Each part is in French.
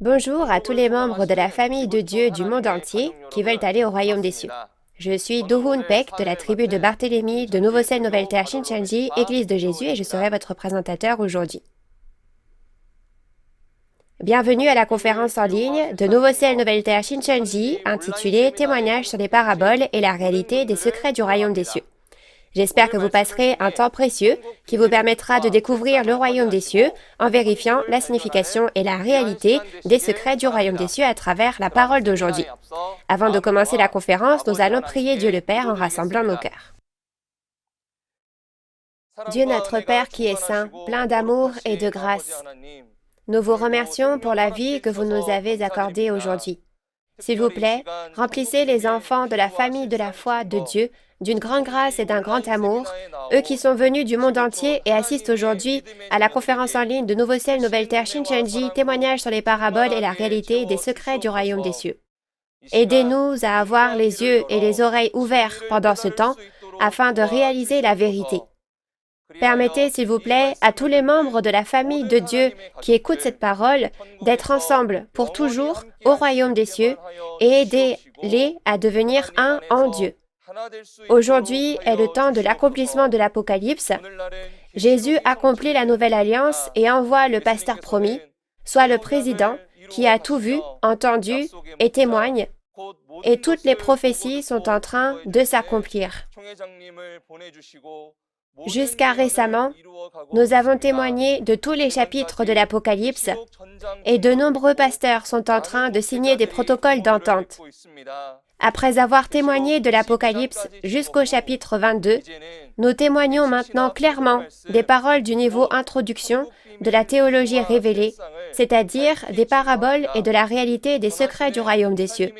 Bonjour à tous les membres de la famille de Dieu du monde entier qui veulent aller au royaume des cieux. Je suis Do-Hoon Peck de la tribu de Barthélemy de Nouveau-Ciel Nouvelle Terre Shincheonji, Église de Jésus, et je serai votre présentateur aujourd'hui. Bienvenue à la conférence en ligne de Nouveau-Ciel Nouvelle Terre Shincheonji intitulée Témoignages sur les paraboles et la réalité des secrets du royaume des cieux. J'espère que vous passerez un temps précieux qui vous permettra de découvrir le royaume des cieux en vérifiant la signification et la réalité des secrets du royaume des cieux à travers la parole d'aujourd'hui. Avant de commencer la conférence, nous allons prier Dieu le Père en rassemblant nos cœurs. Dieu notre Père qui est saint, plein d'amour et de grâce, nous vous remercions pour la vie que vous nous avez accordée aujourd'hui. S'il vous plaît, remplissez les enfants de la famille de la foi de Dieu d'une grande grâce et d'un grand amour, eux qui sont venus du monde entier et assistent aujourd'hui à la conférence en ligne de Nouveau-Ciel Nouvelle Terre Shincheonji, témoignages sur les paraboles et la réalité des secrets du royaume des cieux. Aidez-nous à avoir les yeux et les oreilles ouverts pendant ce temps afin de réaliser la vérité. Permettez, s'il vous plaît, à tous les membres de la famille de Dieu qui écoutent cette parole d'être ensemble pour toujours au royaume des cieux et aidez-les à devenir un en Dieu. Aujourd'hui est le temps de l'accomplissement de l'Apocalypse. Jésus accomplit la nouvelle alliance et envoie le pasteur promis, soit le président, qui a tout vu, entendu et témoigne, et toutes les prophéties sont en train de s'accomplir. Jusqu'à récemment, nous avons témoigné de tous les chapitres de l'Apocalypse et de nombreux pasteurs sont en train de signer des protocoles d'entente. Après avoir témoigné de l'Apocalypse jusqu'au chapitre 22, nous témoignons maintenant clairement des paroles du niveau introduction de la théologie révélée, c'est-à-dire des paraboles et de la réalité des secrets du royaume des cieux.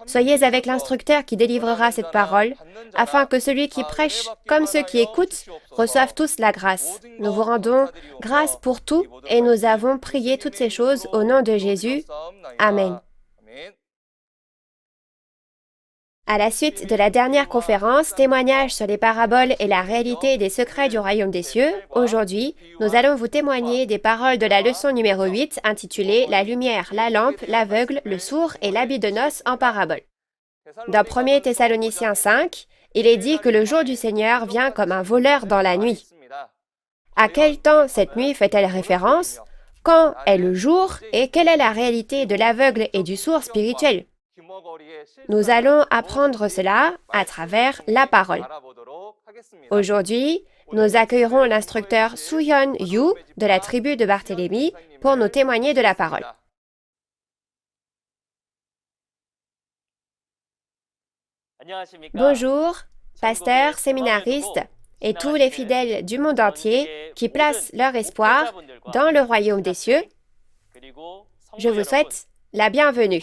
Soyez avec l'instructeur qui délivrera cette parole, afin que celui qui prêche comme ceux qui écoutent reçoivent tous la grâce. Nous vous rendons grâce pour tout et nous avons prié toutes ces choses au nom de Jésus. Amen. À la suite de la dernière conférence, témoignages sur les paraboles et la réalité des secrets du royaume des cieux, aujourd'hui, nous allons vous témoigner des paroles de la leçon numéro 8 intitulée « La lumière, la lampe, l'aveugle, le sourd et l'habit de noces en parabole ». Dans 1 Thessaloniciens 5, il est dit que le jour du Seigneur vient comme un voleur dans la nuit. À quel temps cette nuit fait-elle référence? Quand est le jour et quelle est la réalité de l'aveugle et du sourd spirituel? Nous allons apprendre cela à travers la parole. Aujourd'hui, nous accueillerons l'instructeur Soo-Hyun Yu de la tribu de Barthélemy pour nous témoigner de la parole. Bonjour, pasteurs, séminaristes et tous les fidèles du monde entier qui placent leur espoir dans le royaume des cieux. Je vous souhaite la bienvenue.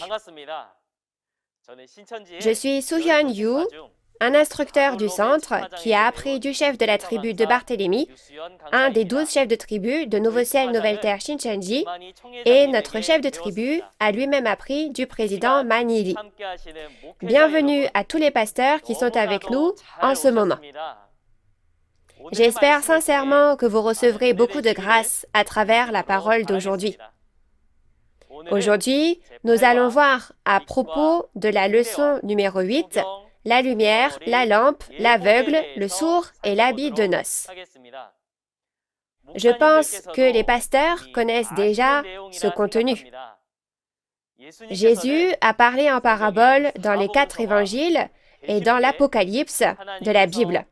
Je suis Soo-Hyun Yu, un instructeur du centre qui a appris du chef de la tribu de Barthélemy, un des 12 chefs de tribu de Nouveau-Ciel Nouvelle Terre Shincheonji, et notre chef de tribu a lui-même appris du président Manili. Bienvenue à tous les pasteurs qui sont avec nous en ce moment. J'espère sincèrement que vous recevrez beaucoup de grâce à travers la parole d'aujourd'hui. Aujourd'hui, nous allons voir à propos de la leçon numéro 8, la lumière, la lampe, l'aveugle, le sourd et l'habit de noces. Je pense que les pasteurs connaissent déjà ce contenu. Jésus a parlé en parabole dans les 4 évangiles et dans l'Apocalypse de la Bible.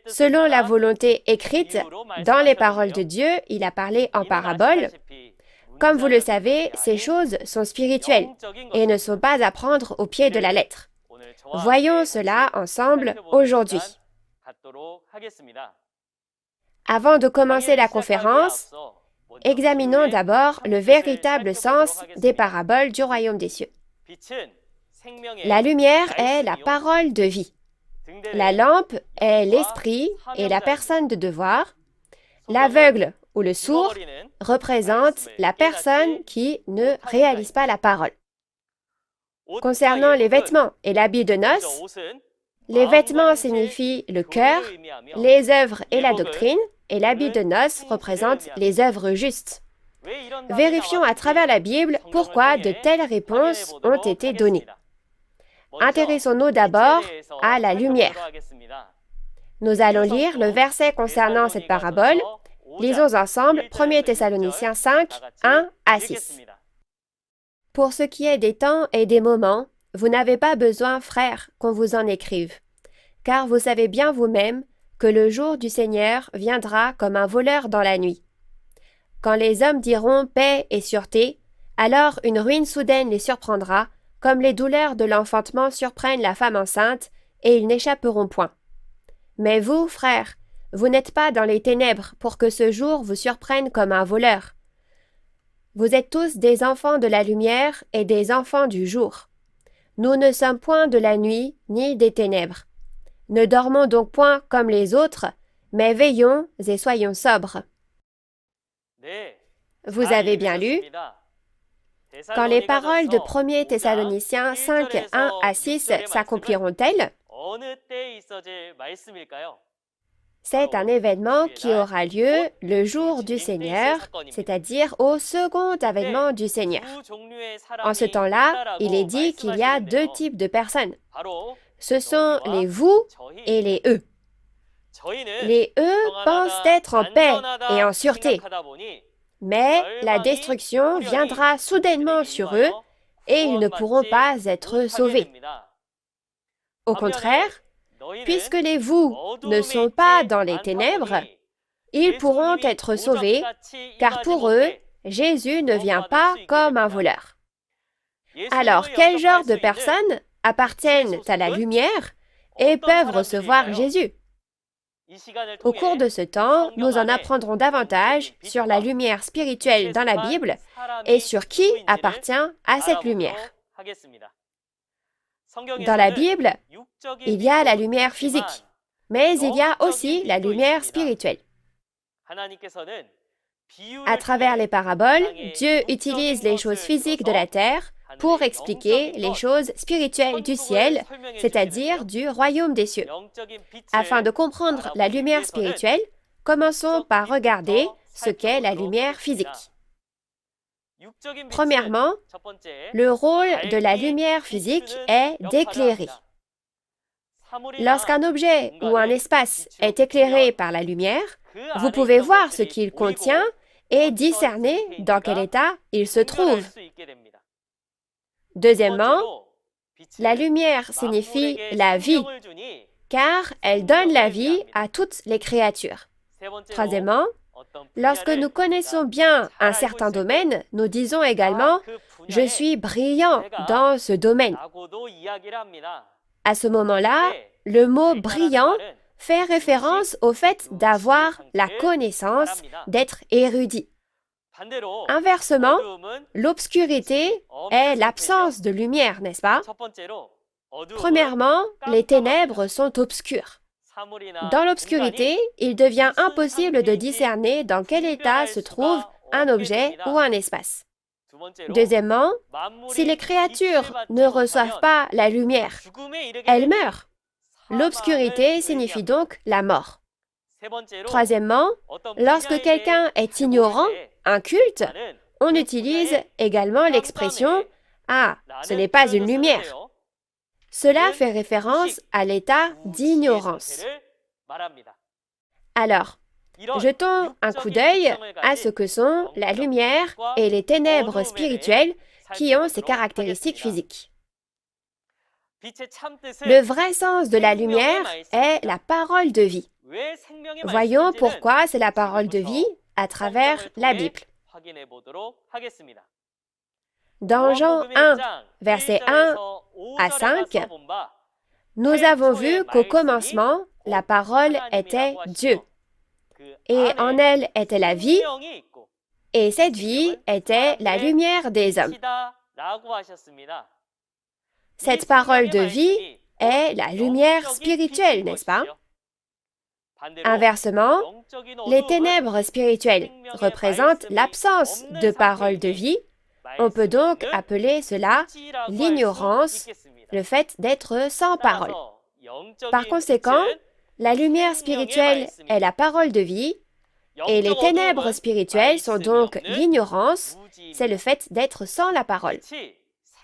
Selon la volonté écrite dans les paroles de Dieu, il a parlé en parabole. Comme vous le savez, ces choses sont spirituelles et ne sont pas à prendre au pied de la lettre. Voyons cela ensemble aujourd'hui. Avant de commencer la conférence, examinons d'abord le véritable sens des paraboles du royaume des cieux. La lumière est la parole de vie. La lampe est l'esprit et la personne de devoir. L'aveugle ou le sourd représente la personne qui ne réalise pas la parole. Concernant les vêtements et l'habit de noces, les vêtements signifient le cœur, les œuvres et la doctrine, et l'habit de noces représente les œuvres justes. Vérifions à travers la Bible pourquoi de telles réponses ont été données. Intéressons-nous d'abord à la lumière. Nous allons lire le verset concernant cette parabole. Lisons ensemble 1 Thessaloniciens 5, 1 à 6. Pour ce qui est des temps et des moments, vous n'avez pas besoin, frères, qu'on vous en écrive, car vous savez bien vous-même que le jour du Seigneur viendra comme un voleur dans la nuit. Quand les hommes diront paix et sûreté, alors une ruine soudaine les surprendra, comme les douleurs de l'enfantement surprennent la femme enceinte, et ils n'échapperont point. Mais vous, frères, vous n'êtes pas dans les ténèbres pour que ce jour vous surprenne comme un voleur. Vous êtes tous des enfants de la lumière et des enfants du jour. Nous ne sommes point de la nuit ni des ténèbres. Ne dormons donc point comme les autres, mais veillons et soyons sobres. Vous avez bien lu. Quand les paroles de 1 Thessaloniciens 5, 1 à 6 s'accompliront-elles? C'est un événement qui aura lieu le jour du Seigneur, c'est-à-dire au second avènement du Seigneur. En ce temps-là, il est dit qu'il y a deux types de personnes. Ce sont les vous et les eux. Les eux pensent être en paix et en sûreté, mais la destruction viendra soudainement sur eux et ils ne pourront pas être sauvés. Au contraire, puisque les vous ne sont pas dans les ténèbres, ils pourront être sauvés, car pour eux, Jésus ne vient pas comme un voleur. Alors, quel genre de personnes appartiennent à la lumière et peuvent recevoir Jésus? Au cours de ce temps, nous en apprendrons davantage sur la lumière spirituelle dans la Bible et sur qui appartient à cette lumière. Dans la Bible, il y a la lumière physique, mais il y a aussi la lumière spirituelle. À travers les paraboles, Dieu utilise les choses physiques de la terre pour expliquer les choses spirituelles du ciel, c'est-à-dire du royaume des cieux. Afin de comprendre la lumière spirituelle, commençons par regarder ce qu'est la lumière physique. Premièrement, le rôle de la lumière physique est d'éclairer. Lorsqu'un objet ou un espace est éclairé par la lumière, vous pouvez voir ce qu'il contient et discerner dans quel état il se trouve. Deuxièmement, la lumière signifie la vie, car elle donne la vie à toutes les créatures. Troisièmement, lorsque nous connaissons bien un certain domaine, nous disons également « je suis brillant dans ce domaine ». À ce moment-là, le mot « brillant » fait référence au fait d'avoir la connaissance, d'être érudit. Inversement, l'obscurité est l'absence de lumière, n'est-ce pas? Premièrement, les ténèbres sont obscures. Dans l'obscurité, il devient impossible de discerner dans quel état se trouve un objet ou un espace. Deuxièmement, si les créatures ne reçoivent pas la lumière, elles meurent. L'obscurité signifie donc la mort. Troisièmement, lorsque quelqu'un est ignorant, inculte, on utilise également l'expression « Ah, ce n'est pas une lumière ». Cela fait référence à l'état d'ignorance. Alors, jetons un coup d'œil à ce que sont la lumière et les ténèbres spirituelles qui ont ces caractéristiques physiques. Le vrai sens de la lumière est la parole de vie. Voyons pourquoi c'est la parole de vie à travers la Bible. Dans Jean 1, versets 1 à 5, nous avons vu qu'au commencement, la parole était Dieu. Et en elle était la vie, et cette vie était la lumière des hommes. Cette parole de vie est la lumière spirituelle, n'est-ce pas? Inversement, les ténèbres spirituelles représentent l'absence de parole de vie. On peut donc appeler cela l'ignorance, le fait d'être sans parole. Par conséquent, la lumière spirituelle est la parole de vie, Et les ténèbres spirituelles sont donc l'ignorance, c'est le fait d'être sans la parole.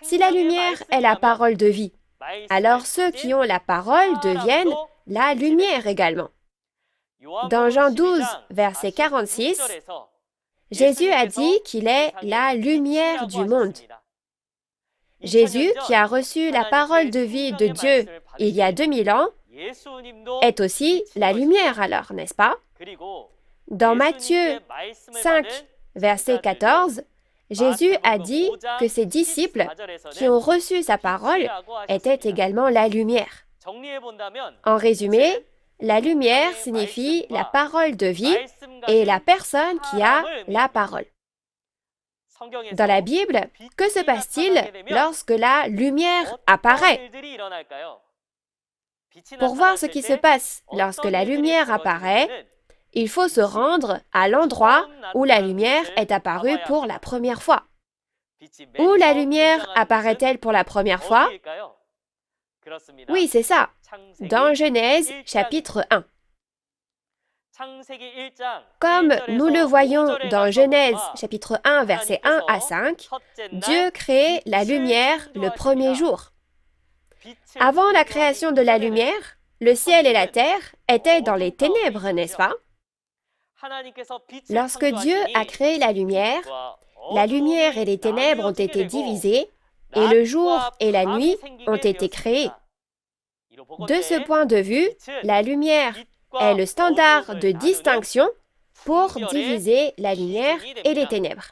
Si la lumière est la parole de vie, alors ceux qui ont la parole deviennent la lumière également. Dans Jean 12, verset 46, Jésus a dit qu'il est la lumière du monde. Jésus, qui a reçu la parole de vie de Dieu il y a 2000 ans, est aussi la lumière alors, n'est-ce pas? Dans Matthieu 5, verset 14, Jésus a dit que ses disciples qui ont reçu sa parole étaient également la lumière. En résumé, la lumière signifie la parole de vie et la personne qui a la parole. Dans la Bible, que se passe-t-il lorsque la lumière apparaît? Pour voir ce qui se passe lorsque la lumière apparaît, il faut se rendre à l'endroit où la lumière est apparue pour la première fois. Où la lumière apparaît-elle pour la première fois? Oui, c'est ça, dans Genèse chapitre 1. Comme nous le voyons dans Genèse chapitre 1, versets 1 à 5, Dieu crée la lumière le premier jour. Avant la création de la lumière, le ciel et la terre étaient dans les ténèbres, n'est-ce pas? Lorsque Dieu a créé la lumière et les ténèbres ont été divisées, et le jour et la nuit ont été créés. De ce point de vue, la lumière est le standard de distinction pour diviser la lumière et les ténèbres.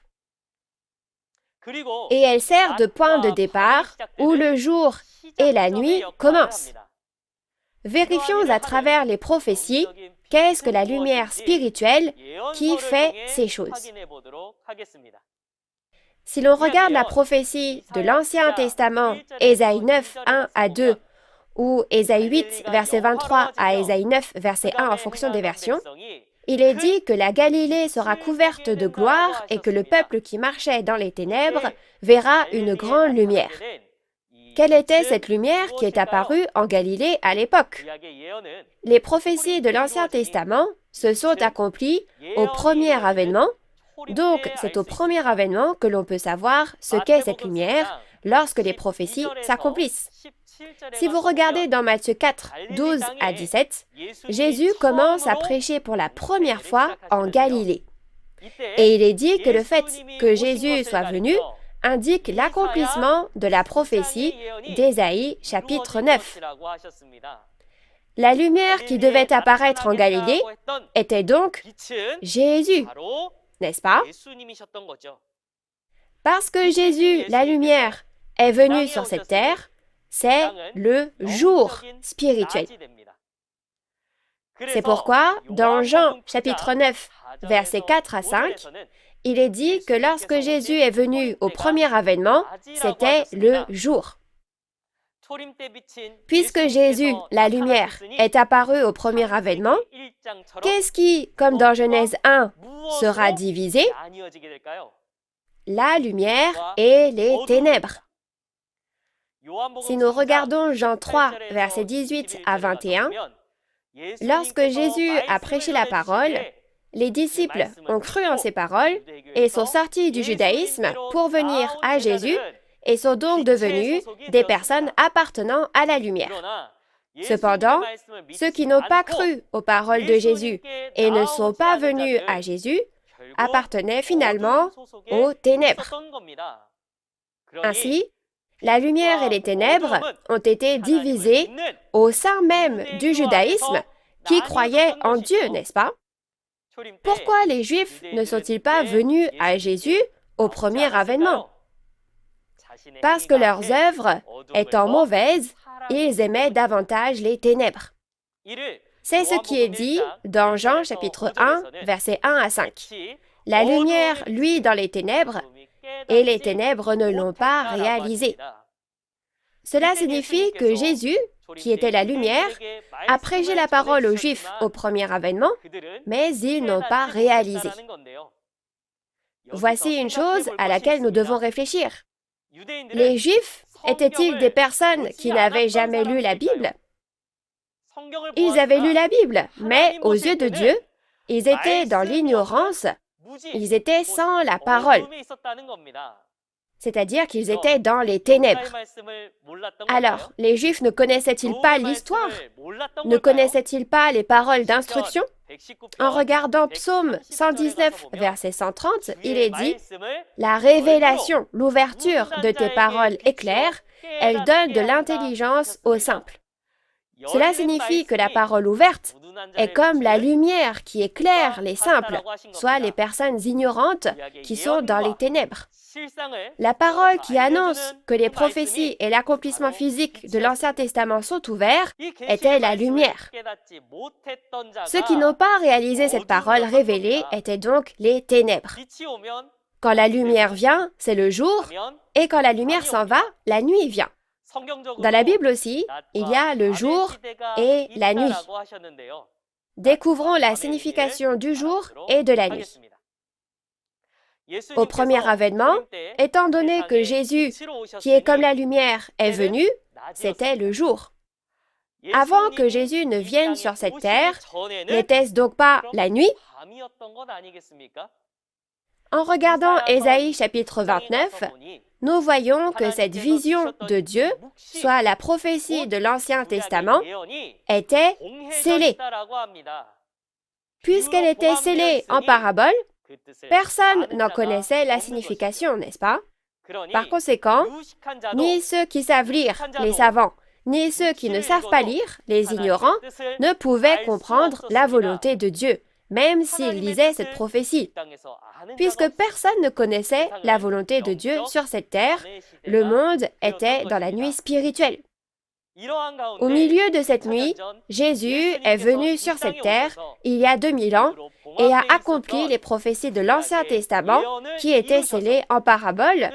Et elle sert de point de départ où le jour et la nuit commencent. Vérifions à travers les prophéties qu'est-ce que la lumière spirituelle qui fait ces choses. Si l'on regarde la prophétie de l'Ancien Testament, Ésaïe 9, 1 à 2, ou Ésaïe 8, verset 23 à Ésaïe 9, verset 1 en fonction des versions, il est dit que la Galilée sera couverte de gloire et que le peuple qui marchait dans les ténèbres verra une grande lumière. Quelle était cette lumière qui est apparue en Galilée à l'époque? Les prophéties de l'Ancien Testament se sont accomplies au premier avènement, donc c'est au premier avènement que l'on peut savoir ce qu'est cette lumière lorsque les prophéties s'accomplissent. Si vous regardez dans Matthieu 4, 12 à 17, Jésus commence à prêcher pour la première fois en Galilée. Et il est dit que le fait que Jésus soit venu indique l'accomplissement de la prophétie d'Ésaïe chapitre 9. La lumière qui devait apparaître en Galilée était donc Jésus, n'est-ce pas? Parce que Jésus, la lumière, est venu sur cette terre, c'est le jour spirituel. C'est pourquoi, dans Jean chapitre 9, versets 4 à 5, il est dit que lorsque Jésus est venu au premier avènement, c'était le jour. Puisque Jésus, la lumière, est apparu au premier avènement, qu'est-ce qui, comme dans Genèse 1, sera divisé? La lumière et les ténèbres. Si nous regardons Jean 3, versets 18 à 21, lorsque Jésus a prêché la parole, les disciples ont cru en ces paroles et sont sortis du judaïsme pour venir à Jésus et sont donc devenus des personnes appartenant à la lumière. Cependant, ceux qui n'ont pas cru aux paroles de Jésus et ne sont pas venus à Jésus appartenaient finalement aux ténèbres. Ainsi, la lumière et les ténèbres ont été divisées au sein même du judaïsme qui croyait en Dieu, n'est-ce pas? Pourquoi les Juifs ne sont-ils pas venus à Jésus au premier avènement? Parce que leurs œuvres étant mauvaises, ils aimaient davantage les ténèbres. C'est ce qui est dit dans Jean chapitre 1, versets 1 à 5. La lumière luit dans les ténèbres, et les ténèbres ne l'ont pas réalisé. Cela signifie que Jésus, qui était la lumière, a prêché la parole aux Juifs au premier avènement, mais ils n'ont pas réalisé. Voici une chose à laquelle nous devons réfléchir. Les Juifs étaient-ils des personnes qui n'avaient jamais lu la Bible? Ils avaient lu la Bible, mais aux yeux de Dieu, Ils étaient dans l'ignorance, ils étaient sans la parole, c'est-à-dire qu'ils étaient dans les ténèbres. Alors, les Juifs ne connaissaient-ils pas l'histoire? Ne connaissaient-ils pas les paroles d'instruction? En regardant Psaume 119, verset 130, il est dit « La révélation, l'ouverture de tes paroles est claire, elle donne de l'intelligence aux simples. » Cela signifie que la parole ouverte est comme la lumière qui éclaire les simples, soit les personnes ignorantes qui sont dans les ténèbres. La parole qui annonce que les prophéties et l'accomplissement physique de l'Ancien Testament sont ouverts était la lumière. Ceux qui n'ont pas réalisé cette parole révélée étaient donc les ténèbres. Quand la lumière vient, c'est le jour, et quand la lumière s'en va, la nuit vient. Dans la Bible aussi, il y a le jour et la nuit. Découvrons la signification du jour et de la nuit. Au premier avènement, étant donné que Jésus, qui est comme la lumière, est venu, c'était le jour. Avant que Jésus ne vienne sur cette terre, n'était-ce donc pas la nuit? En regardant Ésaïe chapitre 29, nous voyons que cette vision de Dieu, soit la prophétie de l'Ancien Testament, était scellée. Puisqu'elle était scellée en parabole, personne n'en connaissait la signification, n'est-ce pas? Par conséquent, ni ceux qui savent lire, les savants, ni ceux qui ne savent pas lire, les ignorants, ne pouvaient comprendre la volonté de Dieu, même s'ils lisaient cette prophétie. Puisque personne ne connaissait la volonté de Dieu sur cette terre, le monde était dans la nuit spirituelle. Au milieu de cette nuit, Jésus est venu sur cette terre il y a 2000 ans et a accompli les prophéties de l'Ancien Testament qui étaient scellées en paraboles,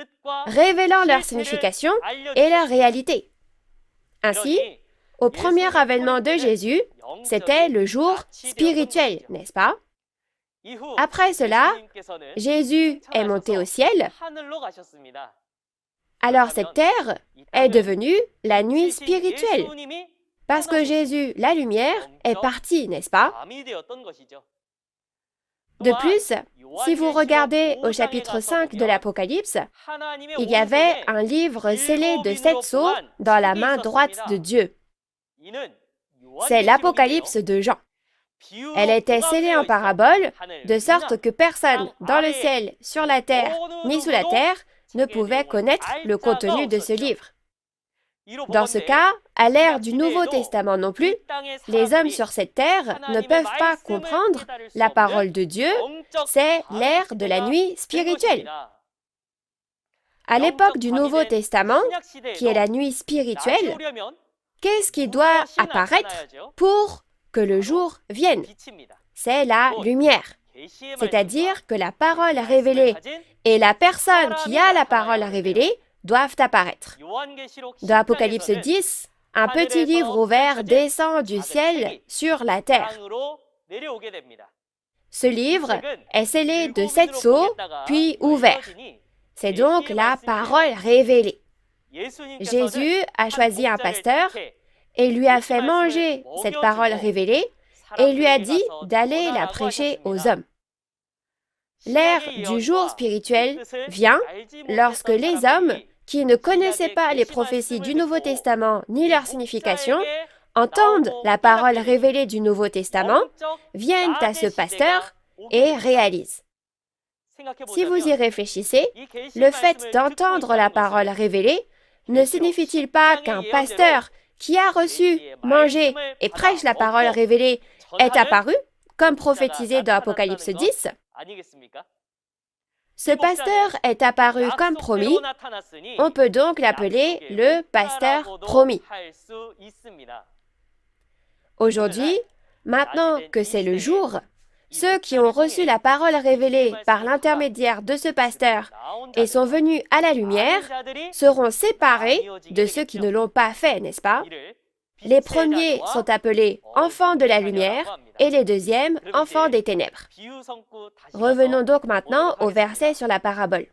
révélant leur signification et leur réalité. Ainsi, au premier avènement de Jésus, c'était le jour spirituel, n'est-ce pas? Après cela, Jésus est monté au ciel. Alors cette terre est devenue la nuit spirituelle, parce que Jésus, la lumière, est parti, n'est-ce pas? De plus, si vous regardez au chapitre 5 de l'Apocalypse, il y avait un livre scellé de 7 sceaux dans la main droite de Dieu. C'est l'Apocalypse de Jean. Elle était scellée en parabole, de sorte que personne dans le ciel, sur la terre, ni sous la terre, ne pouvait connaître le contenu de ce livre. Dans ce cas, à l'ère du Nouveau Testament non plus, les hommes sur cette terre ne peuvent pas comprendre la parole de Dieu, c'est l'ère de la nuit spirituelle. À l'époque du Nouveau Testament, qui est la nuit spirituelle, qu'est-ce qui doit apparaître pour que le jour vienne? C'est la lumière, c'est-à-dire que la parole révélée et la personne qui a la parole révélée doivent apparaître. Dans Apocalypse 10, un petit livre ouvert descend du ciel sur la terre. Ce livre est scellé de 7 sceaux, puis ouvert. C'est donc la parole révélée. Jésus a choisi un pasteur et lui a fait manger cette parole révélée et lui a dit d'aller la prêcher aux hommes. L'ère du jour spirituel vient lorsque les hommes qui ne connaissaient pas les prophéties du Nouveau Testament ni leur signification entendent la parole révélée du Nouveau Testament, viennent à ce pasteur et réalisent. Si vous y réfléchissez, le fait d'entendre la parole révélée ne signifie-t-il pas qu'un pasteur qui a reçu, mangé et prêche la parole révélée est apparu, comme prophétisé dans Apocalypse 10? Ce pasteur est apparu comme promis, on peut donc l'appeler le pasteur promis. Aujourd'hui, maintenant que c'est le jour, ceux qui ont reçu la parole révélée par l'intermédiaire de ce pasteur et sont venus à la lumière seront séparés de ceux qui ne l'ont pas fait, n'est-ce pas? Les premiers sont appelés enfants de la lumière et les deuxièmes enfants des ténèbres. Revenons donc maintenant au verset sur la parabole.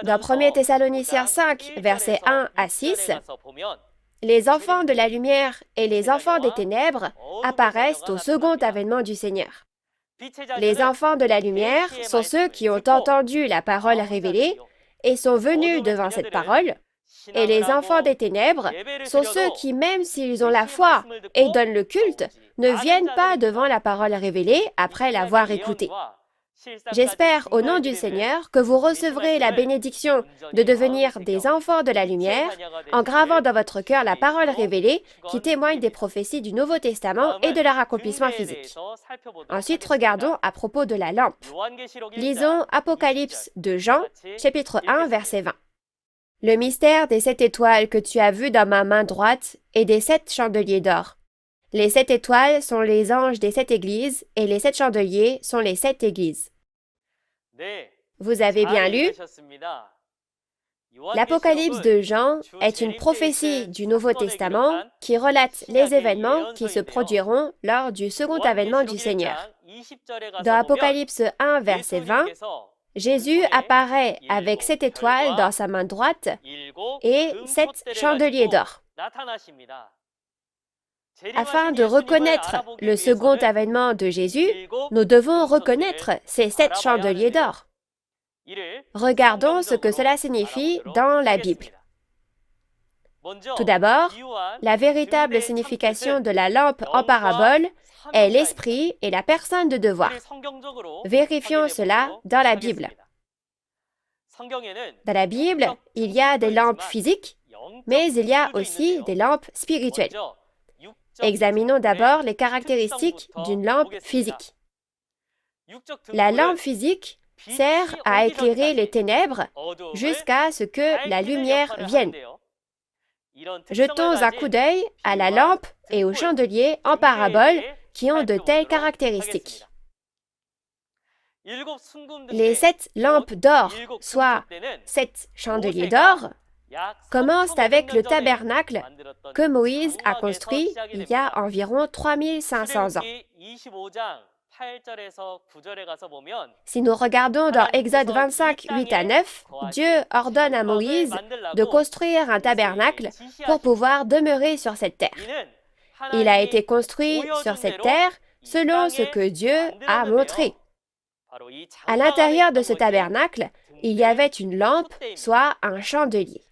Dans 1 Thessaloniciens 5, versets 1 à 6, les enfants de la lumière et les enfants des ténèbres apparaissent au second avènement du Seigneur. Les enfants de la lumière sont ceux qui ont entendu la parole révélée et sont venus devant cette parole, et les enfants des ténèbres sont ceux qui, même s'ils ont la foi et donnent le culte, ne viennent pas devant la parole révélée après l'avoir écoutée. J'espère au nom du Seigneur que vous recevrez la bénédiction de devenir des enfants de la lumière en gravant dans votre cœur la parole révélée qui témoigne des prophéties du Nouveau Testament et de leur accomplissement physique. Ensuite, regardons à propos de la lampe. Lisons Apocalypse de Jean, chapitre 1, verset 20. Le mystère des 7 étoiles que tu as vues dans ma main droite et des 7 chandeliers d'or. Les 7 étoiles sont les anges des 7 églises et les 7 chandeliers sont les 7 églises. Vous avez bien lu. L'Apocalypse de Jean est une prophétie du Nouveau Testament qui relate les événements qui se produiront lors du second avènement du Seigneur. Dans Apocalypse 1, verset 20, Jésus apparaît avec 7 étoiles dans sa main droite et 7 chandeliers d'or. Afin de reconnaître le second avènement de Jésus, nous devons reconnaître ces 7 chandeliers d'or. Regardons ce que cela signifie dans la Bible. Tout d'abord, la véritable signification de la lampe en parabole est l'esprit et la personne de devoir. Vérifions cela dans la Bible. Dans la Bible, il y a des lampes physiques, mais il y a aussi des lampes spirituelles. Examinons d'abord les caractéristiques d'une lampe physique. La lampe physique sert à éclairer les ténèbres jusqu'à ce que la lumière vienne. Jetons un coup d'œil à la lampe et au chandelier en parabole qui ont de telles caractéristiques. Les 7 lampes d'or, soit 7 chandeliers d'or, commencent avec le tabernacle que Moïse a construit il y a environ 3500 ans. Si nous regardons dans Exode 25, 8 à 9, Dieu ordonne à Moïse de construire un tabernacle pour pouvoir demeurer sur cette terre. Il a été construit sur cette terre selon ce que Dieu a montré. À l'intérieur de ce tabernacle, il y avait une lampe, soit un chandelier.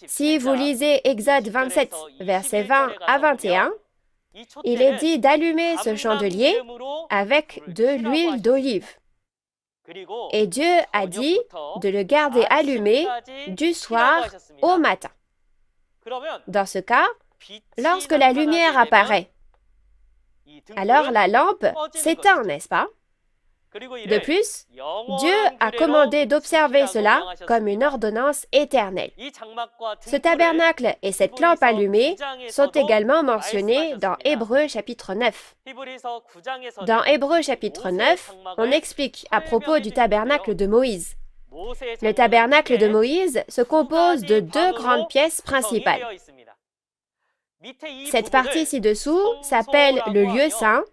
Si vous lisez Exode 27, versets 20 à 21, il est dit d'allumer ce chandelier avec de l'huile d'olive. Et Dieu a dit de le garder allumé du soir au matin. Dans ce cas, lorsque la lumière apparaît, alors la lampe s'éteint, n'est-ce pas? De plus, Dieu a commandé d'observer cela comme une ordonnance éternelle. Ce tabernacle et cette lampe allumée sont également mentionnés dans Hébreux chapitre 9. Dans Hébreux chapitre 9, on explique à propos du tabernacle de Moïse. Le tabernacle de Moïse se compose de 2 grandes pièces principales. Cette partie ci-dessous s'appelle le lieu saint,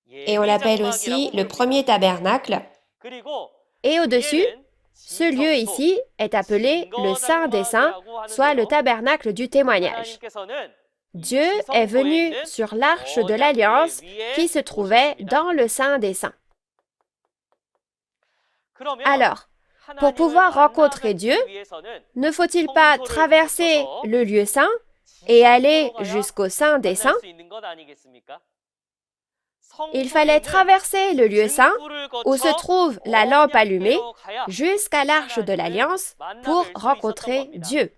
et on l'appelle aussi le premier tabernacle. Et au-dessus, ce lieu ici est appelé le Saint des Saints, soit le tabernacle du témoignage. Dieu est venu sur l'arche de l'Alliance qui se trouvait dans le Saint des Saints. Alors, pour pouvoir rencontrer Dieu, ne faut-il pas traverser le lieu saint et aller jusqu'au Saint des Saints? Il fallait traverser le lieu saint où se trouve la lampe allumée jusqu'à l'arche de l'Alliance pour rencontrer Dieu.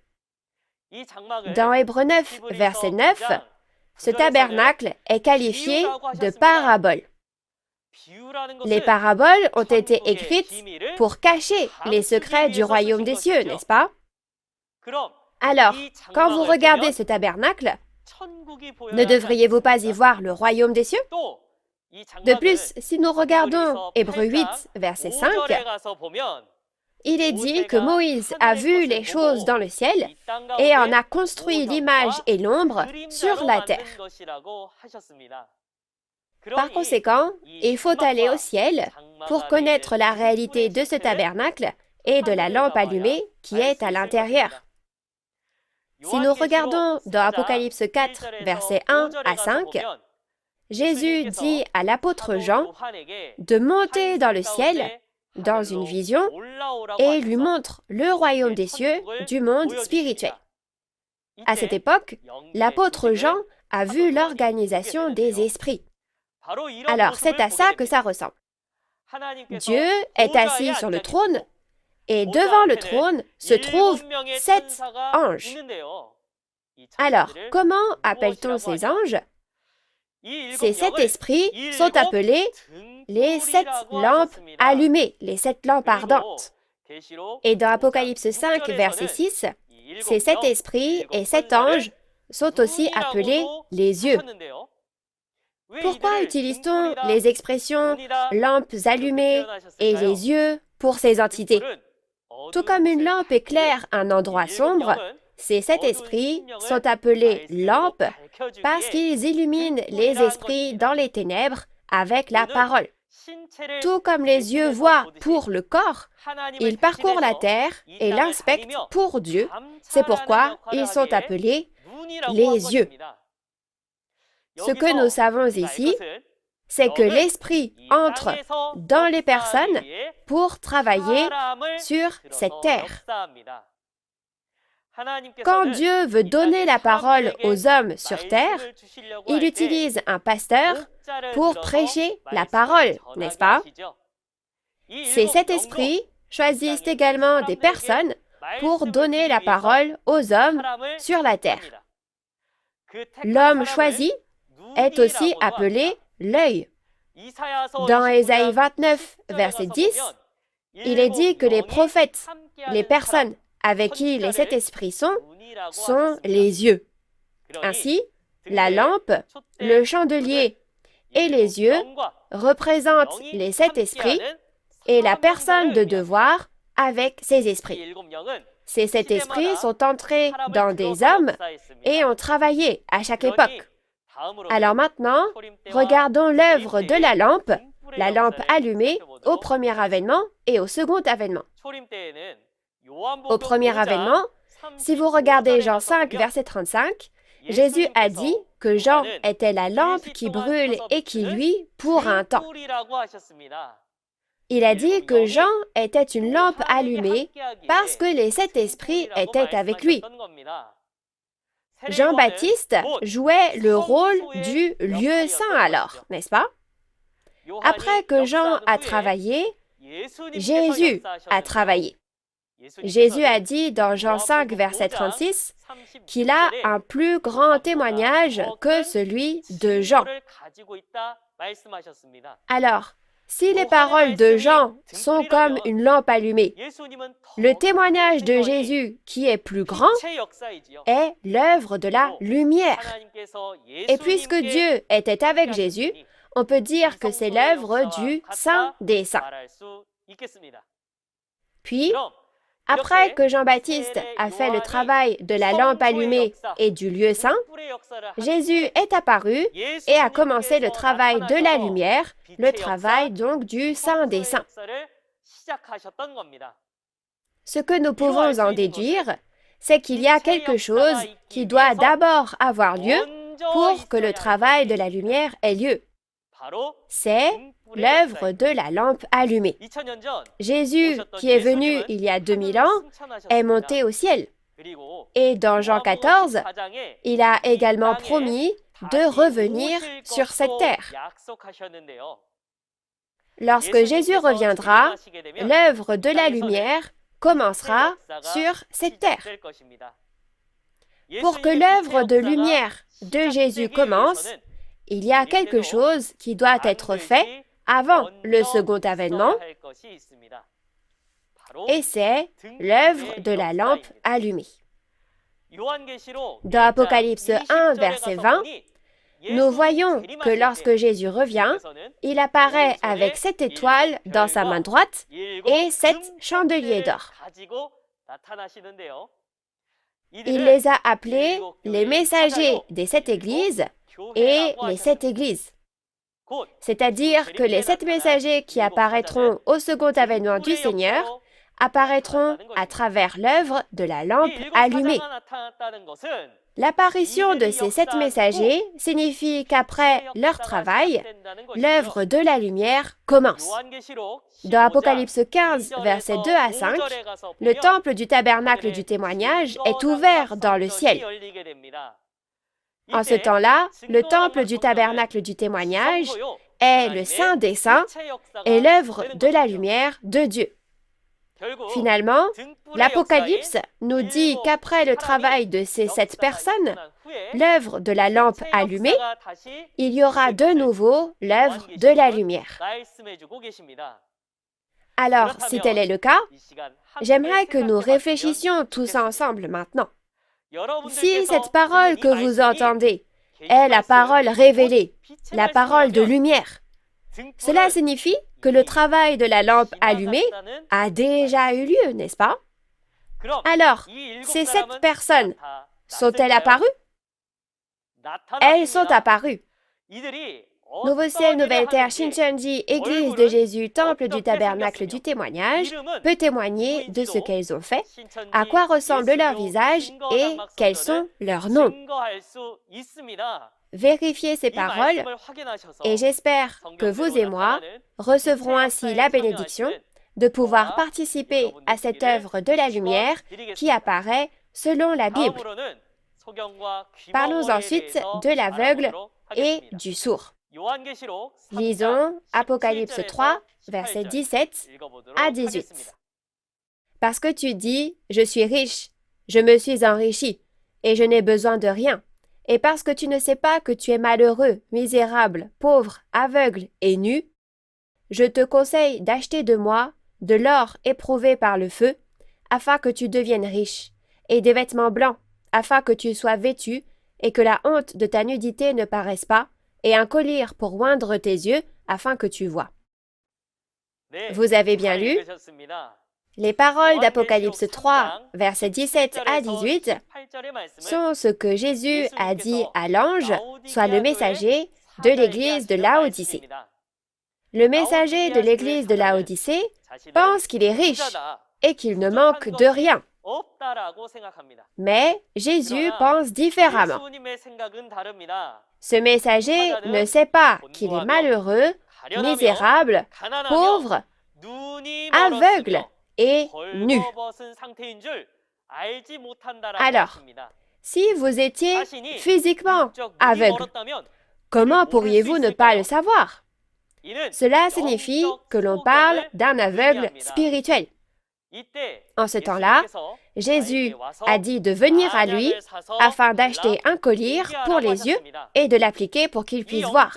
Dans Hébreux 9, verset 9, ce tabernacle est qualifié de parabole. Les paraboles ont été écrites pour cacher les secrets du royaume des cieux, n'est-ce pas? Alors, quand vous regardez ce tabernacle, ne devriez-vous pas y voir le royaume des cieux? De plus, si nous regardons Hébreux 8, verset 5, il est dit que Moïse a vu les choses dans le ciel et en a construit l'image et l'ombre sur la terre. Par conséquent, il faut aller au ciel pour connaître la réalité de ce tabernacle et de la lampe allumée qui est à l'intérieur. Si nous regardons dans Apocalypse 4, versets 1 à 5, Jésus dit à l'apôtre Jean de monter dans le ciel, dans une vision, et lui montre le royaume des cieux du monde spirituel. À cette époque, l'apôtre Jean a vu l'organisation des esprits. Alors, c'est à ça que ça ressemble. Dieu est assis sur le trône, et devant le trône se trouvent 7 anges. Alors, comment appelle-t-on ces anges? Ces 7 esprits sont appelés les 7 lampes allumées, les 7 lampes ardentes. Et dans Apocalypse 5, verset 6, ces 7 esprits et 7 anges sont aussi appelés les yeux. Pourquoi utilise-t-on les expressions lampes allumées et les yeux pour ces entités? Tout comme une lampe éclaire un endroit sombre, ces 7 esprits sont appelés lampes parce qu'ils illuminent les esprits dans les ténèbres avec la parole. Tout comme les yeux voient pour le corps, ils parcourent la terre et l'inspectent pour Dieu. C'est pourquoi ils sont appelés les yeux. Ce que nous savons ici, c'est que l'Esprit entre dans les personnes pour travailler sur cette terre. Quand Dieu veut donner la parole aux hommes sur terre, il utilise un pasteur pour prêcher la parole, n'est-ce pas? Ces 7 esprits choisissent également des personnes pour donner la parole aux hommes sur la terre. L'homme choisi est aussi appelé l'œil. Dans Ésaïe 29, verset 10, il est dit que les prophètes, les personnes avec qui les 7 esprits sont les yeux. Ainsi, la lampe, le chandelier et les yeux représentent les 7 esprits et la personne de devoir avec ces esprits. Ces 7 esprits sont entrés dans des hommes et ont travaillé à chaque époque. Alors maintenant, regardons l'œuvre de la lampe allumée au premier avènement et au second avènement. Au premier avènement, si vous regardez Jean 5, verset 35, Jésus a dit que Jean était la lampe qui brûle et qui luit pour un temps. Il a dit que Jean était une lampe allumée parce que les 7 esprits étaient avec lui. Jean-Baptiste jouait le rôle du lieu saint alors, n'est-ce pas? Après que Jean a travaillé, Jésus a travaillé. Jésus a dit dans Jean 5, verset 36, qu'il a un plus grand témoignage que celui de Jean. Alors, si les paroles de Jean sont comme une lampe allumée, le témoignage de Jésus, qui est plus grand, est l'œuvre de la lumière. Et puisque Dieu était avec Jésus, on peut dire que c'est l'œuvre du Saint des Saints. Puis, après que Jean-Baptiste a fait le travail de la lampe allumée et du lieu saint, Jésus est apparu et a commencé le travail de la lumière, le travail donc du Saint des Saints. Ce que nous pouvons en déduire, c'est qu'il y a quelque chose qui doit d'abord avoir lieu pour que le travail de la lumière ait lieu. C'est l'œuvre de la lampe allumée. Jésus, qui est venu il y a 2000 ans, est monté au ciel. Et dans Jean 14, il a également promis de revenir sur cette terre. Lorsque Jésus reviendra, l'œuvre de la lumière commencera sur cette terre. Pour que l'œuvre de lumière de Jésus commence, il y a quelque chose qui doit être fait avant le second avènement, et c'est l'œuvre de la lampe allumée. Dans Apocalypse 1, verset 20, nous voyons que lorsque Jésus revient, il apparaît avec 7 étoiles dans sa main droite et 7 chandeliers d'or. Il les a appelés les messagers des 7 églises et les 7 églises. C'est-à-dire que les 7 messagers qui apparaîtront au second avènement du Seigneur apparaîtront à travers l'œuvre de la lampe allumée. L'apparition de ces 7 messagers signifie qu'après leur travail, l'œuvre de la lumière commence. Dans Apocalypse 15, versets 2 à 5, le temple du tabernacle du témoignage est ouvert dans le ciel. En ce temps-là, le temple du tabernacle du témoignage est le Saint des Saints et l'œuvre de la lumière de Dieu. Finalement, l'Apocalypse nous dit qu'après le travail de ces 7 personnes, l'œuvre de la lampe allumée, il y aura de nouveau l'œuvre de la lumière. Alors, si tel est le cas, j'aimerais que nous réfléchissions tous ensemble maintenant. Si cette parole que vous entendez est la parole révélée, la parole de lumière, cela signifie que le travail de la lampe allumée a déjà eu lieu, n'est-ce pas? Alors, ces 7 personnes sont-elles apparues? Elles sont apparues. Nouveau ciel, nouvelle terre, Shincheonji, Église de Jésus, Temple du tabernacle du témoignage, peut témoigner de ce qu'elles ont fait, à quoi ressemble leur visage et quels sont leurs noms. Vérifiez ces paroles et j'espère que vous et moi recevrons ainsi la bénédiction de pouvoir participer à cette œuvre de la lumière qui apparaît selon la Bible. Parlons ensuite de l'aveugle et du sourd. Lisons Apocalypse 3, versets 17 à 18. Parce que tu dis, je suis riche, je me suis enrichi, et je n'ai besoin de rien. Et parce que tu ne sais pas que tu es malheureux, misérable, pauvre, aveugle et nu, je te conseille d'acheter de moi de l'or éprouvé par le feu, afin que tu deviennes riche, et des vêtements blancs, afin que tu sois vêtu, et que la honte de ta nudité ne paraisse pas, et un collier pour oindre tes yeux, afin que tu vois. Vous avez bien lu? Les paroles d'Apocalypse 3, versets 17 à 18, sont ce que Jésus a dit à l'ange, soit le messager de l'église de Laodicée. Le messager de l'église de Laodicée pense qu'il est riche et qu'il ne manque de rien. Mais Jésus pense différemment. Ce messager ne sait pas qu'il est malheureux, misérable, pauvre, aveugle et nu. Alors, si vous étiez physiquement aveugle, comment pourriez-vous ne pas le savoir? Cela signifie que l'on parle d'un aveugle spirituel. En ce temps-là, Jésus a dit de venir à lui afin d'acheter un collier pour les yeux et de l'appliquer pour qu'il puisse voir.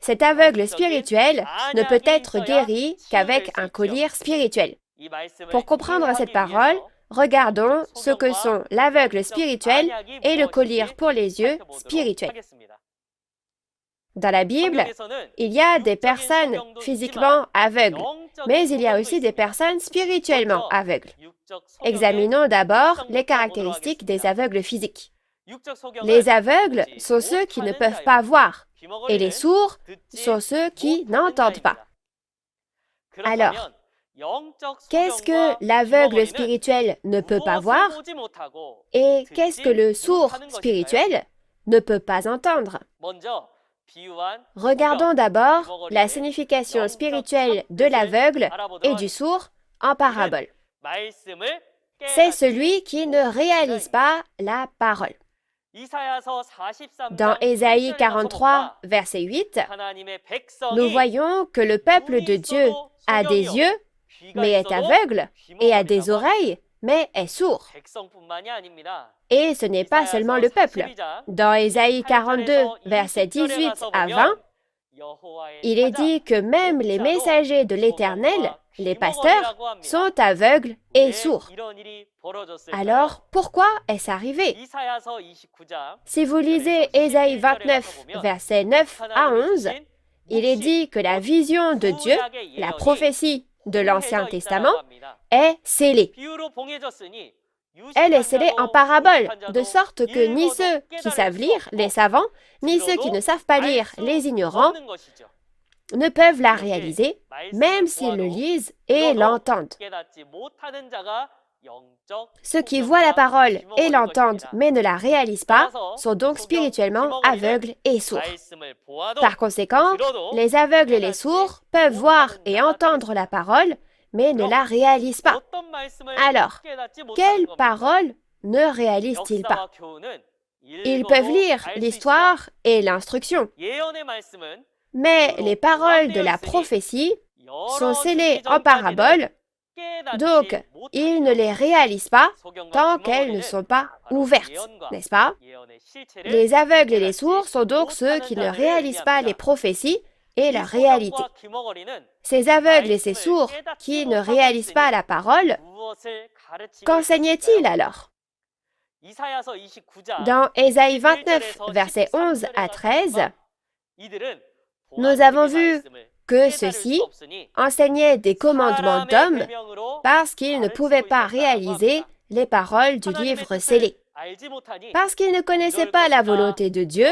Cet aveugle spirituel ne peut être guéri qu'avec un collier spirituel. Pour comprendre cette parole, regardons ce que sont l'aveugle spirituel et le collier pour les yeux spirituel. Dans la Bible, il y a des personnes physiquement aveugles, mais il y a aussi des personnes spirituellement aveugles. Examinons d'abord les caractéristiques des aveugles physiques. Les aveugles sont ceux qui ne peuvent pas voir, et les sourds sont ceux qui n'entendent pas. Alors, qu'est-ce que l'aveugle spirituel ne peut pas voir et qu'est-ce que le sourd spirituel ne peut pas entendre? Regardons d'abord la signification spirituelle de l'aveugle et du sourd en parabole. C'est celui qui ne réalise pas la parole. Dans Ésaïe 43, verset 8, nous voyons que le peuple de Dieu a des yeux, mais est aveugle, et a des oreilles, mais est sourd. Et ce n'est pas seulement le peuple. Dans Ésaïe 42, versets 18 à 20, il est dit que même les messagers de l'Éternel, les pasteurs, sont aveugles et sourds. Alors, pourquoi est-ce arrivé? Si vous lisez Ésaïe 29, versets 9 à 11, il est dit que la vision de Dieu, la prophétie de l'Ancien Testament, est scellée. Elle est scellée en parabole, de sorte que ni ceux qui savent lire, les savants, ni ceux qui ne savent pas lire, les ignorants, ne peuvent la réaliser, même s'ils le lisent et l'entendent. Ceux qui voient la parole et l'entendent mais ne la réalisent pas sont donc spirituellement aveugles et sourds. Par conséquent, les aveugles et les sourds peuvent voir et entendre la parole mais ne la réalisent pas. Alors, quelle parole ne réalisent-ils pas? Ils peuvent lire l'histoire et l'instruction, mais les paroles de la prophétie sont scellées en paraboles, donc ils ne les réalisent pas tant qu'elles ne sont pas ouvertes, n'est-ce pas? Les aveugles et les sourds sont donc ceux qui ne réalisent pas les prophéties et leur réalité. Ces aveugles et ces sourds qui ne réalisent pas la parole, qu'enseignaient-ils alors? Dans Ésaïe 29, versets 11 à 13, nous avons vu que ceux-ci enseignaient des commandements d'hommes parce qu'ils ne pouvaient pas réaliser les paroles du livre scellé. Parce qu'ils ne connaissaient pas la volonté de Dieu,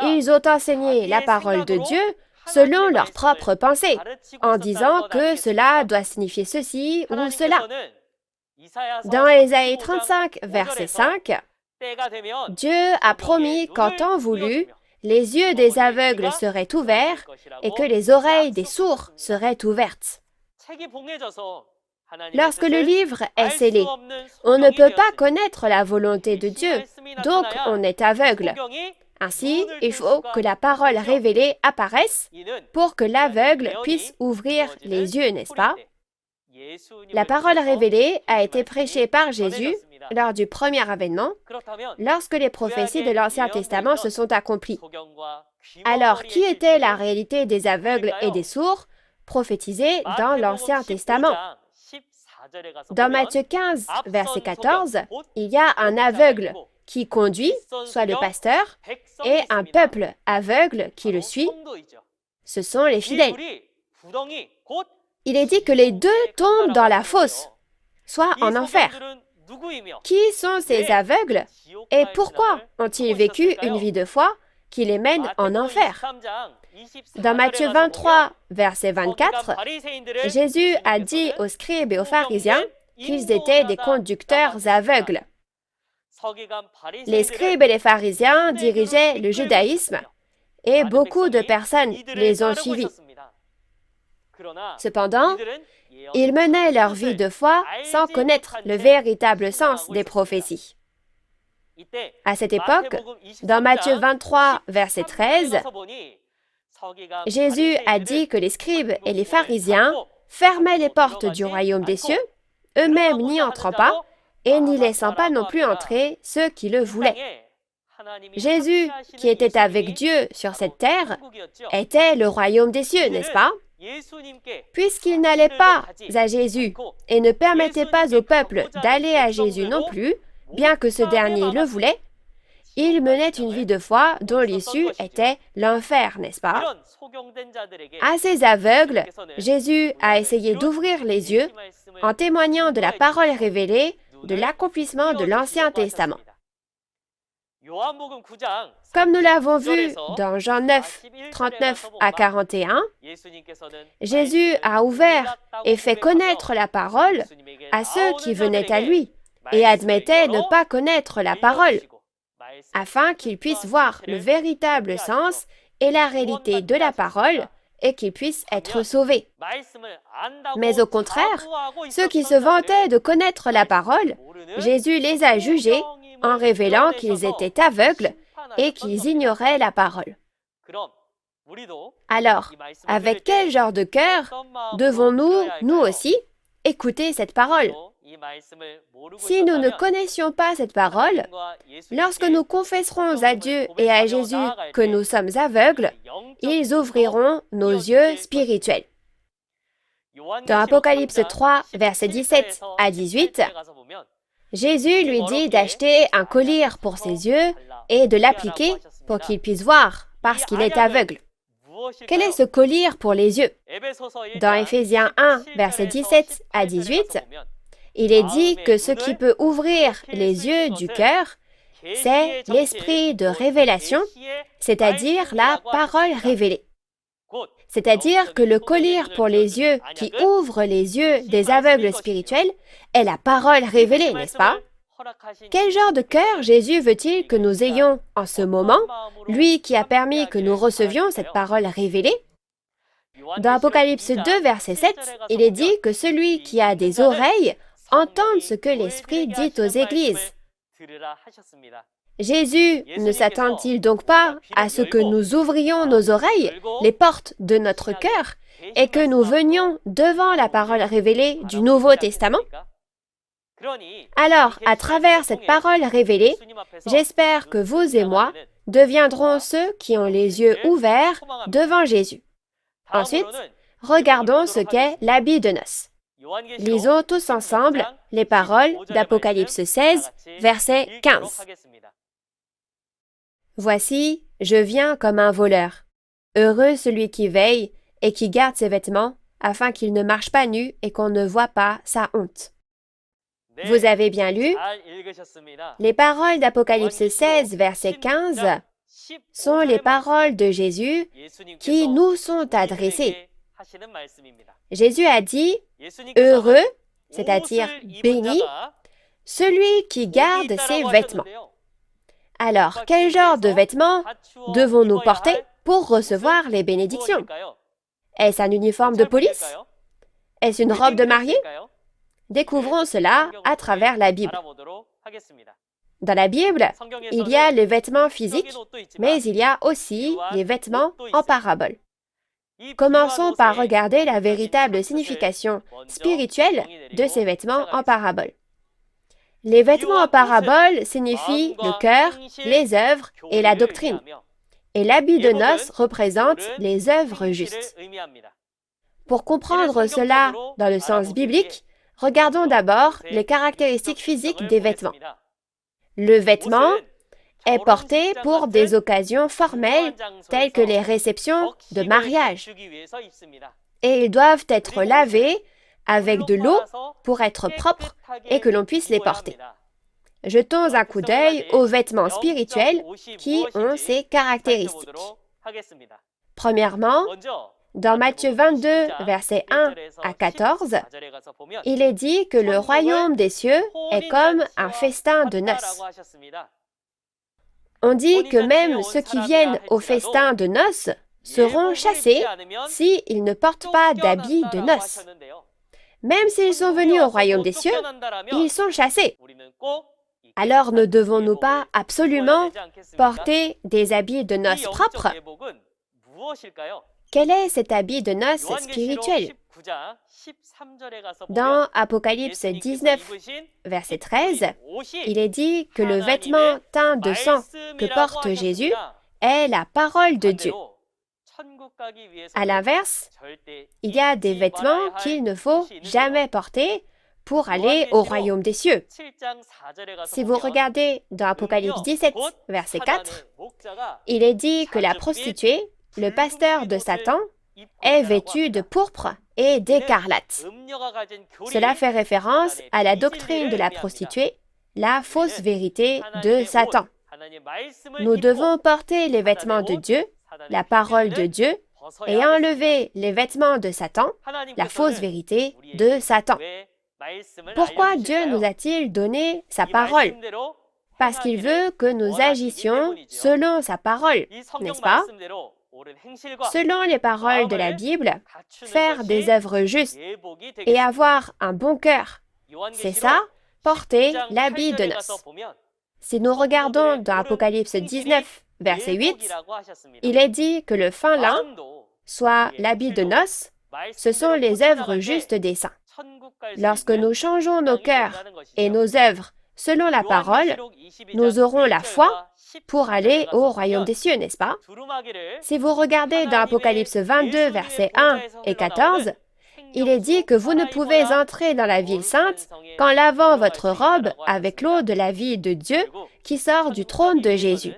ils ont enseigné la parole de Dieu selon leurs propres pensées, en disant que cela doit signifier ceci ou cela. Dans Ésaïe 35, verset 5, Dieu a promis qu'en temps voulu, les yeux des aveugles seraient ouverts et que les oreilles des sourds seraient ouvertes. Lorsque le livre est scellé, on ne peut pas connaître la volonté de Dieu, donc on est aveugle. Ainsi, il faut que la parole révélée apparaisse pour que l'aveugle puisse ouvrir les yeux, n'est-ce pas? La parole révélée a été prêchée par Jésus lors du premier avènement, lorsque les prophéties de l'Ancien Testament se sont accomplies. Alors, qui était la réalité des aveugles et des sourds prophétisée dans l'Ancien Testament? Dans Matthieu 15, verset 14, il y a un aveugle qui conduit, soit le pasteur, et un peuple aveugle qui le suit. Ce sont les fidèles. Il est dit que les deux tombent dans la fosse, soit en enfer. Qui sont ces aveugles et pourquoi ont-ils vécu une vie de foi qui les mène en enfer? Dans Matthieu 23, verset 24, Jésus a dit aux scribes et aux pharisiens qu'ils étaient des conducteurs aveugles. Les scribes et les pharisiens dirigeaient le judaïsme et beaucoup de personnes les ont suivis. Cependant, ils menaient leur vie de foi sans connaître le véritable sens des prophéties. À cette époque, dans Matthieu 23, verset 13, Jésus a dit que les scribes et les pharisiens fermaient les portes du royaume des cieux, eux-mêmes n'y entrant pas, et n'y laissant pas non plus entrer ceux qui le voulaient. Jésus, qui était avec Dieu sur cette terre, était le royaume des cieux, n'est-ce pas? Puisqu'il n'allait pas à Jésus et ne permettait pas au peuple d'aller à Jésus non plus, bien que ce dernier le voulait, il menait une vie de foi dont l'issue était l'enfer, n'est-ce pas? À ces aveugles, Jésus a essayé d'ouvrir les yeux en témoignant de la parole révélée de l'accomplissement de l'Ancien Testament. Comme nous l'avons vu dans Jean 9, 39 à 41, Jésus a ouvert et fait connaître la parole à ceux qui venaient à lui et admettaient ne pas connaître la parole, afin qu'ils puissent voir le véritable sens et la réalité de la parole et qu'ils puissent être sauvés. Mais au contraire, ceux qui se vantaient de connaître la parole, Jésus les a jugés en révélant qu'ils étaient aveugles et qu'ils ignoraient la parole. Alors, avec quel genre de cœur devons-nous, nous aussi, écouter cette parole? Si nous ne connaissions pas cette parole, lorsque nous confesserons à Dieu et à Jésus que nous sommes aveugles, ils ouvriront nos yeux spirituels. Dans Apocalypse 3, versets 17 à 18, Jésus lui dit d'acheter un collier pour ses yeux et de l'appliquer pour qu'il puisse voir, parce qu'il est aveugle. Quel est ce collier pour les yeux? Dans Éphésiens 1, versets 17 à 18, il est dit que ce qui peut ouvrir les yeux du cœur, c'est l'esprit de révélation, c'est-à-dire la parole révélée. C'est-à-dire que le collier pour les yeux qui ouvre les yeux des aveugles spirituels est la parole révélée, n'est-ce pas? Quel genre de cœur Jésus veut-il que nous ayons en ce moment, lui qui a permis que nous recevions cette parole révélée? Dans Apocalypse 2, verset 7, il est dit que celui qui a des oreilles entende ce que l'Esprit dit aux églises. Jésus ne s'attend-il donc pas à ce que nous ouvrions nos oreilles, les portes de notre cœur, et que nous venions devant la parole révélée du Nouveau Testament? Alors, à travers cette parole révélée, j'espère que vous et moi deviendrons ceux qui ont les yeux ouverts devant Jésus. Ensuite, regardons ce qu'est l'habit de noces. Lisons tous ensemble les paroles d'Apocalypse 16, verset 15. Voici, je viens comme un voleur. Heureux celui qui veille et qui garde ses vêtements, afin qu'il ne marche pas nu et qu'on ne voit pas sa honte. Vous avez bien lu? Les paroles d'Apocalypse 16, verset 15 sont les paroles de Jésus qui nous sont adressées. Jésus a dit « Heureux », c'est-à-dire béni, celui qui garde ses vêtements. Alors, quel genre de vêtements devons-nous porter pour recevoir les bénédictions? Est-ce un uniforme de police? Est-ce une robe de mariée? Découvrons cela à travers la Bible. Dans la Bible, il y a les vêtements physiques, mais il y a aussi les vêtements en parabole. Commençons par regarder la véritable signification spirituelle de ces vêtements en parabole. Les vêtements en parabole signifient le cœur, les œuvres et la doctrine. Et l'habit de noces représente les œuvres justes. Pour comprendre cela dans le sens biblique, regardons d'abord les caractéristiques physiques des vêtements. Le vêtement est porté pour des occasions formelles telles que les réceptions de mariage. Et ils doivent être lavés avec de l'eau pour être propres et que l'on puisse les porter. Jetons un coup d'œil aux vêtements spirituels qui ont ces caractéristiques. Premièrement, dans Matthieu 22, versets 1 à 14, il est dit que le royaume des cieux est comme un festin de noces. On dit que même ceux qui viennent au festin de noces seront chassés s'ils ne portent pas d'habits de noces. Même s'ils sont venus au royaume des cieux, ils sont chassés. Alors ne devons-nous pas absolument porter des habits de noces propres? Quel est cet habit de noces spirituel? Dans Apocalypse 19, verset 13, il est dit que le vêtement teint de sang que porte Jésus est la parole de Dieu. À l'inverse, il y a des vêtements qu'il ne faut jamais porter pour aller au royaume des cieux. Si vous regardez dans Apocalypse 17, verset 4, il est dit que la prostituée, le pasteur de Satan, est vêtu de pourpre et d'écarlate. Cela fait référence à la doctrine de la prostituée, la fausse vérité de Satan. Nous devons porter les vêtements de Dieu, la parole de Dieu, et enlever les vêtements de Satan, la fausse vérité de Satan. Pourquoi Dieu nous a-t-il donné sa parole? Parce qu'il veut que nous agissions selon sa parole, n'est-ce pas? Selon les paroles de la Bible, faire des œuvres justes et avoir un bon cœur, c'est ça, porter l'habit de noces. Si nous regardons dans Apocalypse 19, verset 8, il est dit que le fin lin, soit l'habit de noces, ce sont les œuvres justes des saints. Lorsque nous changeons nos cœurs et nos œuvres selon la parole, nous aurons la foi pour aller au royaume des cieux, n'est-ce pas? Si vous regardez dans Apocalypse 22, versets 1 et 14, il est dit que vous ne pouvez entrer dans la ville sainte qu'en lavant votre robe avec l'eau de la vie de Dieu qui sort du trône de Jésus.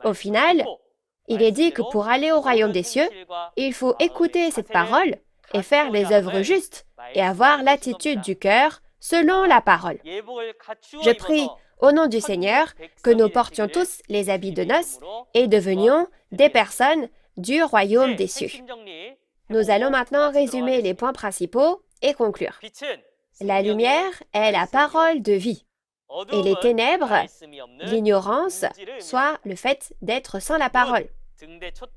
Au final, il est dit que pour aller au royaume des cieux, il faut écouter cette parole et faire les œuvres justes et avoir l'attitude du cœur selon la parole. Je prie au nom du Seigneur que nous portions tous les habits de noces et devenions des personnes du royaume des cieux. Nous allons maintenant résumer les points principaux et conclure. La lumière est la parole de vie, et les ténèbres, l'ignorance, soit le fait d'être sans la parole.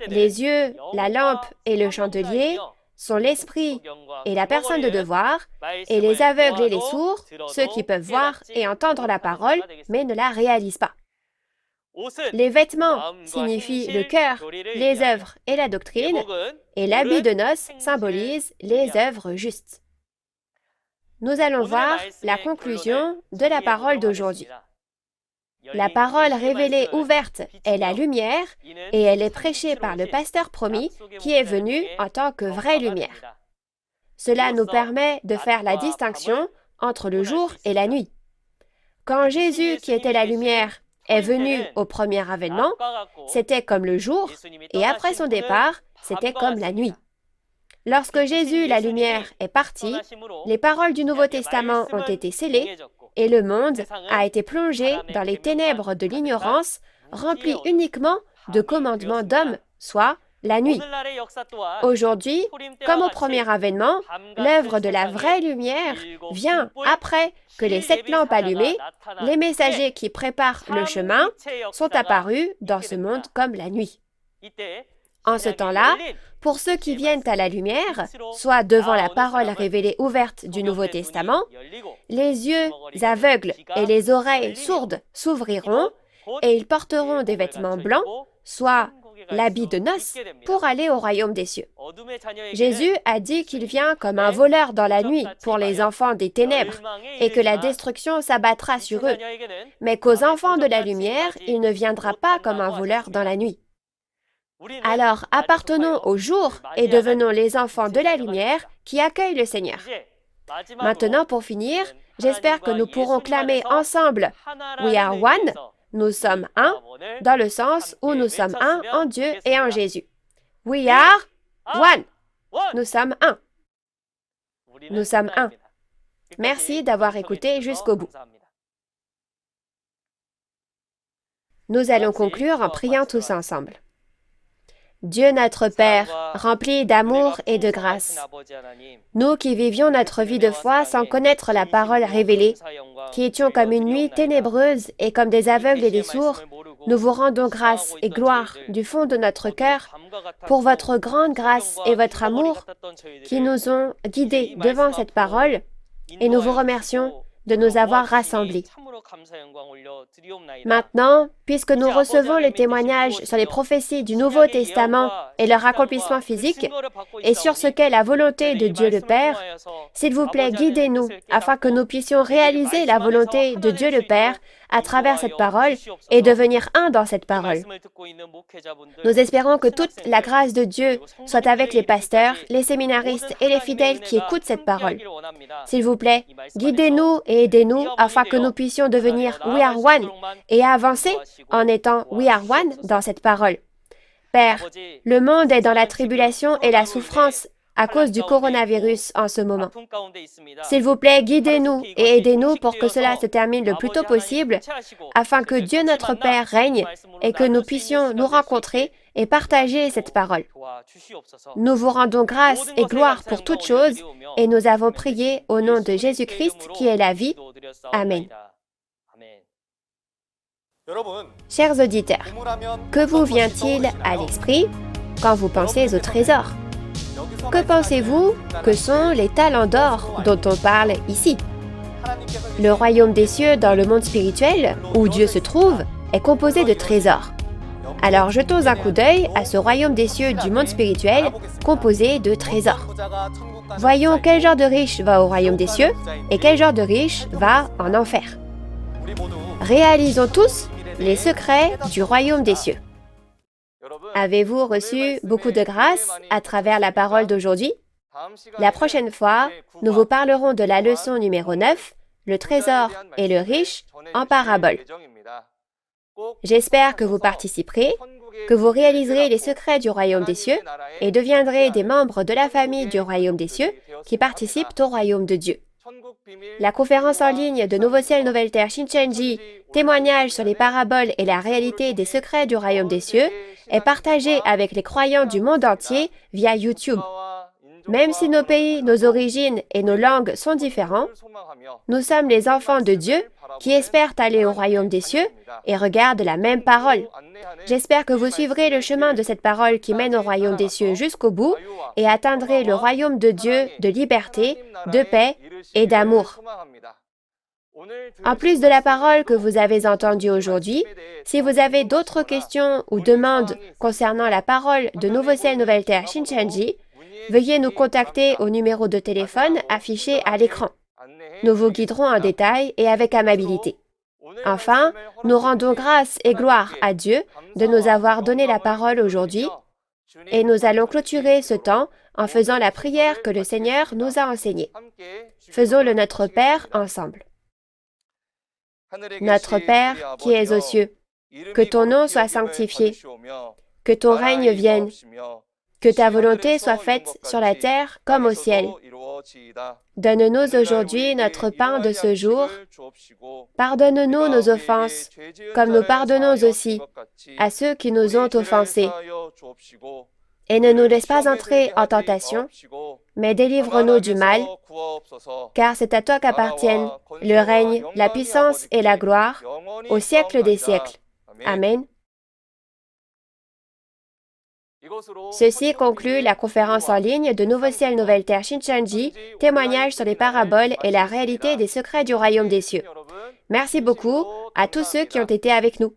Les yeux, la lampe et le chandelier sont l'esprit et la personne de devoir, et les aveugles et les sourds, ceux qui peuvent voir et entendre la parole, mais ne la réalisent pas. Les vêtements signifient le cœur, les œuvres et la doctrine, et l'habit de noces symbolise les œuvres justes. Nous allons voir la conclusion de la parole d'aujourd'hui. La parole révélée ouverte est la lumière et elle est prêchée par le pasteur promis qui est venu en tant que vraie lumière. Cela nous permet de faire la distinction entre le jour et la nuit. Quand Jésus, qui était la lumière, est venu au premier avènement, c'était comme le jour et après son départ, c'était comme la nuit. Lorsque Jésus, la lumière, est parti, les paroles du Nouveau Testament ont été scellées et le monde a été plongé dans les ténèbres de l'ignorance, rempli uniquement de commandements d'hommes, soit la nuit. Aujourd'hui, comme au premier avènement, l'œuvre de la vraie lumière vient après que les 7 lampes allumées, les messagers qui préparent le chemin, sont apparus dans ce monde comme la nuit. En ce temps-là, pour ceux qui viennent à la lumière, soit devant la parole révélée ouverte du Nouveau Testament, les yeux aveugles et les oreilles sourdes s'ouvriront et ils porteront des vêtements blancs, soit l'habit de noces, pour aller au royaume des cieux. Jésus a dit qu'il vient comme un voleur dans la nuit pour les enfants des ténèbres et que la destruction s'abattra sur eux, mais qu'aux enfants de la lumière, il ne viendra pas comme un voleur dans la nuit. Alors, appartenons au jour et devenons les enfants de la lumière qui accueillent le Seigneur. Maintenant, pour finir, j'espère que nous pourrons clamer ensemble « We are one », nous sommes un, dans le sens où nous sommes un en Dieu et en Jésus. We are one. Nous sommes un. Nous sommes un. Merci d'avoir écouté jusqu'au bout. Nous allons conclure en priant tous ensemble. Dieu notre Père, rempli d'amour et de grâce, nous qui vivions notre vie de foi sans connaître la parole révélée, qui étions comme une nuit ténébreuse et comme des aveugles et des sourds, nous vous rendons grâce et gloire du fond de notre cœur pour votre grande grâce et votre amour qui nous ont guidés devant cette parole, et nous vous remercions de nous avoir rassemblés. Maintenant, puisque nous recevons les témoignages sur les prophéties du Nouveau Testament et leur accomplissement physique, et sur ce qu'est la volonté de Dieu le Père, s'il vous plaît, guidez-nous afin que nous puissions réaliser la volonté de Dieu le Père à travers cette parole et devenir un dans cette parole. Nous espérons que toute la grâce de Dieu soit avec les pasteurs, les séminaristes et les fidèles qui écoutent cette parole. S'il vous plaît, guidez-nous et aidez-nous afin que nous puissions devenir We are one et avancer en étant We are one dans cette parole. Père, le monde est dans la tribulation et la souffrance à cause du coronavirus en ce moment. S'il vous plaît, guidez-nous et aidez-nous pour que cela se termine le plus tôt possible, afin que Dieu notre Père règne et que nous puissions nous rencontrer et partager cette parole. Nous vous rendons grâce et gloire pour toutes choses et nous avons prié au nom de Jésus-Christ qui est la vie. Amen. Chers auditeurs, que vous vient-il à l'esprit quand vous pensez au trésor? Que pensez-vous que sont les talents d'or dont on parle ici? Le royaume des cieux dans le monde spirituel, où Dieu se trouve, est composé de trésors. Alors jetons un coup d'œil à ce royaume des cieux du monde spirituel composé de trésors. Voyons quel genre de riche va au royaume des cieux et quel genre de riche va en enfer. Réalisons tous les secrets du royaume des cieux. Avez-vous reçu beaucoup de grâce à travers la parole d'aujourd'hui? La prochaine fois, nous vous parlerons de la leçon numéro 9, le trésor et le riche en parabole. J'espère que vous participerez, que vous réaliserez les secrets du royaume des cieux et deviendrez des membres de la famille du royaume des cieux qui participent au royaume de Dieu. La conférence en ligne de Nouveau Ciel, Nouvelle Terre Shincheonji, témoignage sur les paraboles et la réalité des secrets du royaume des cieux, est partagée avec les croyants du monde entier via YouTube. Même si nos pays, nos origines et nos langues sont différents, nous sommes les enfants de Dieu qui espèrent aller au royaume des cieux et regardent la même parole. J'espère que vous suivrez le chemin de cette parole qui mène au royaume des cieux jusqu'au bout et atteindrez le royaume de Dieu de liberté, de paix et d'amour. En plus de la parole que vous avez entendue aujourd'hui, si vous avez d'autres questions ou demandes concernant la parole de Nouveau Ciel, Nouvelle Terre Shincheonji, veuillez nous contacter au numéro de téléphone affiché à l'écran. Nous vous guiderons en détail et avec amabilité. Enfin, nous rendons grâce et gloire à Dieu de nous avoir donné la parole aujourd'hui et nous allons clôturer ce temps en faisant la prière que le Seigneur nous a enseignée. Faisons le Notre Père ensemble. Notre Père qui es aux cieux, que ton nom soit sanctifié, que ton règne vienne, que ta volonté soit faite sur la terre comme au ciel. Donne-nous aujourd'hui notre pain de ce jour. Pardonne-nous nos offenses, comme nous pardonnons aussi à ceux qui nous ont offensés. Et ne nous laisse pas entrer en tentation, mais délivre-nous du mal, car c'est à toi qu'appartiennent le règne, la puissance et la gloire, au siècle des siècles. Amen. Ceci conclut la conférence en ligne de Nouveau Ciel, Nouvelle Terre Shincheonji, témoignage sur les paraboles et la réalité des secrets du royaume des cieux. Merci beaucoup à tous ceux qui ont été avec nous.